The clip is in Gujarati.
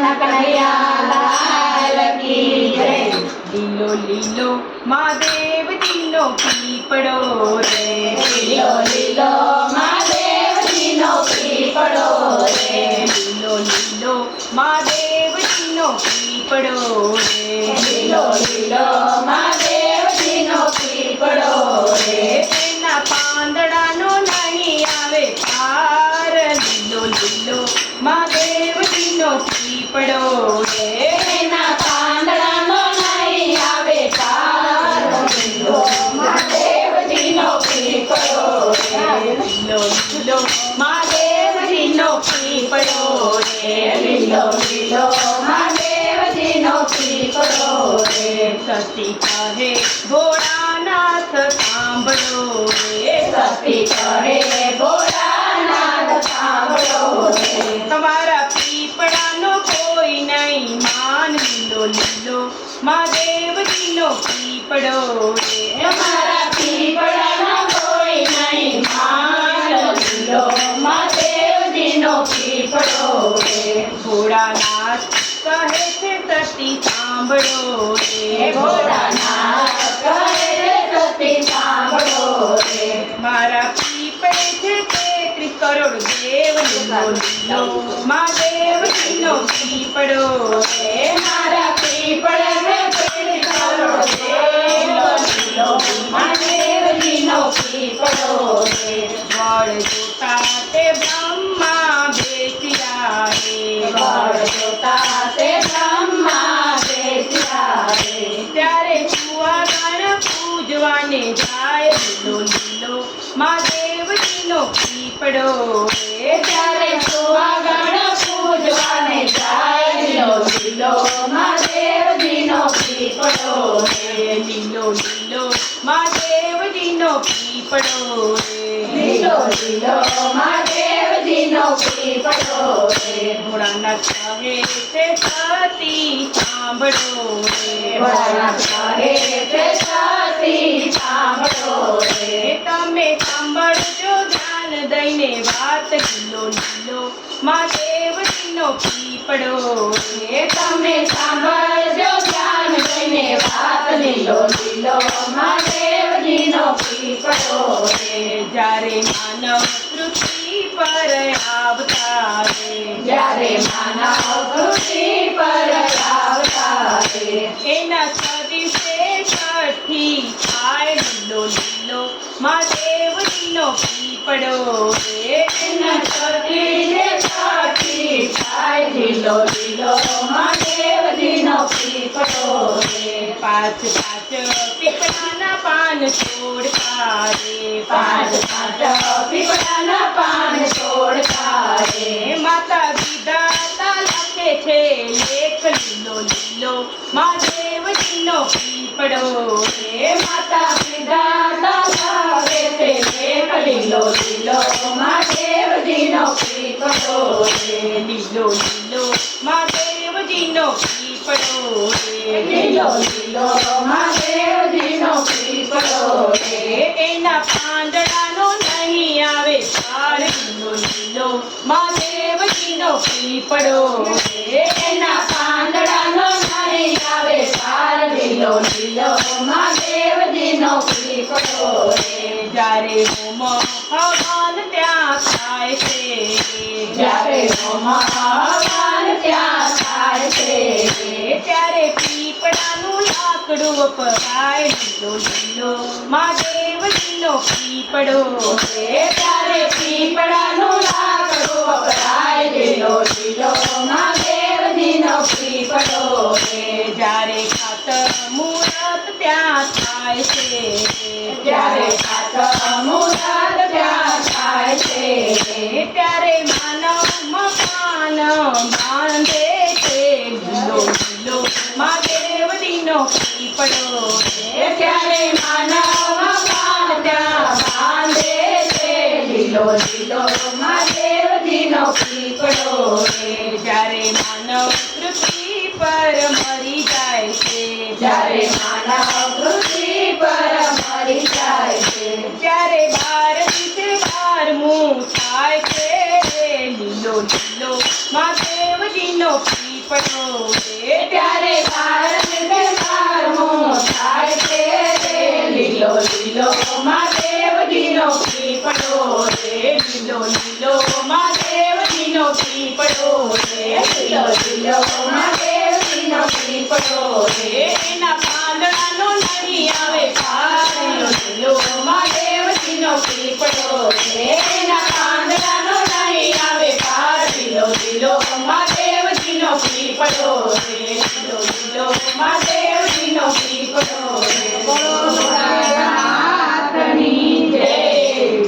કનૈયા લાલ કી જય. લીલો લીલો મહાદેવજીનો પીપળો રે, લીલો લીલો મહાદેવજીનો પીપળો રે, લીલો લીલો મહાદેવજીનો પીપળો રે, લીલો લીલો મહાદેવજીનો પીપળો રે, એના પાંદડાનો નહીં આવે પાર. લીલો લીલો મહાદેવજીનો પીપળો રે, એના પાંદડાનો નહીં આવે પાર. લીલો મહાદેવજીનો પીપળો રે, લીલો લીલો મહાદેવજીનો પીપળો રે, લીલો લીલો મહાદેવજીનો પીપળો રે, સતી કહે ભોળાનાથ સાંભળો રે, સતી કહે ભોળાનાથ સાંભળો રે, તમારા પીપળાનો કોઈ નહીં માન. લીલો લીલો મહાદેવજીનો પીપળો રે, અમારા પીપળાનો કોઈ નહીં માન. લીલો મહાદેવજીનો પીપળો રે, ભોળાનાથ કહે છે સતી સાંભળો રે, ભોળાનાથ કહે છે સતી સાંભળો રે, મારા પીપળે છે 33 કરોડ દેવ. લીલો લીલો મહાદેવજીનો પીપળો રે, મારા પીપળે કરોડ દેવ. લીલો મહાદેવજીનો પીપળો રે, વળ જોતા તે બ્રહ્મા બેસ્યા રે, વળ જોતા તે બ્રહ્મા બેસ્યા રે, ત્યારે સુવાગણ પૂજવાને જાય. લીલો લીલો મહાદેવજીનો પીપળો રે, ત્યારે સુવાગણ પૂજવાને જાય. લીલો લીલો મહાદેવજીનો પીપળો રે, લીલો લીલો મહાદેવજીનો પીપળો રે, લીલો લીલો મહાદેવજીનો પીપળો રે, ભોળાનાથ કહે છે સતી સાંભળો રે, ભોળાનાથ કહે છે સતી સાંભળો રે, તમે સાંભળજો ધ્યાન દઈને વાત. લીલો લીલો મહાદેવજીનો પીપળો રે, તમે સાંભળજો ધ્યાન દઈને વાત. લીલો લીલો મહાદેવજીનો પીપળો રે, જ્યારે માનવ પૃથ્વી પર આવતા રે, જ્યારે માનવ પૃથ્વી પર આવતા રે, એના દિવસે છઠ્ઠી થાય. લીલો લીલો મહાદેવજીનો પીપળો રે, એના છઠ્ઠીને છઠ્ઠી થાય. લીલો લીલો મહાદેવજીનો પીપળો રે, પાંચ પાંચ પીપળાના પાન છોડતા રે, પાંચ પાંચ પીપળાના પાન છોડતા રે, માતા વિધાતા લખે છે લેખ. લીલો લીલો મહાદેવજીનો પીપળો રે, માતા વિધાતા લાવે છે લેખ. લીલો લીલો મહાદેવજીનો પીપળો રે, લીલો લીલો મહાદેવજીનો પીપળો રે, લીલો લીલો મહાદેવજીનો પીપળો રે, એના પાંદડાનો નહીં આવે પાર. લીલો લીલો મહાદેવજીનો પીપળો રે, એના પાંદડાનો નહીં આવે પાર. લીલો લીલો મહાદેવજીનો પીપળો રે, જ્યારે હોમ હવન ત્યાં થાય છે, જ્યારે હવન ત્યાં થાય છે, ત્યારે પીપળાનું લાકડું વપરાય. લીલો લીલો મહાદેવજીનો પીપળો રે, ત્યારે પીપળાનું લાકડું વપરાય. લીલો લીલો મહાદેવજીનો પીપળો રે, જ્યારે ખાતર મુહૂર્ત ત્યાં થાય છે, જ્યારે મુહૂર્ત ત્યાં થાય છે, ત્યારે માનવ મકાન બાંધે છે. લીલો લીલો મહાદેવજીનો પીપળો રે, ત્યારે માનવ મકાન ત્યાં બાંધે છે. લીલો લીલો મહાદેવજીનો પીપળો રે, જ્યારે માનવ પૃથ્વી પર મરી જાય છે, જ્યારે માનવ પૃથ્વી પર મરી જાય છે, ત્યારે 12 દિવસે 12મું થાય છે. લીલો લીલો મહાદેવજીનો પીપળો પીપળો રે ત્યારે ભારત દરબારમો થાય છે રે. લીલો લીલો મહાદેવજીનો પીપળો રે. લીલો લીલો મહાદેવજીનો પીપળો રે લીલો લીલો મહાદેવજીનો પીપળો રે. એના પાંદડાનો નહીં આવે પાર લીલો લીલો મહાદેવજીનો પીપળો રે એના પાંદડાનો નહીં આવે પાર. લીલો લીલો મહાદેવજીનો પીપળો રે લીલો લીલો મહાદેવજીનો પીપળો રે. બોલો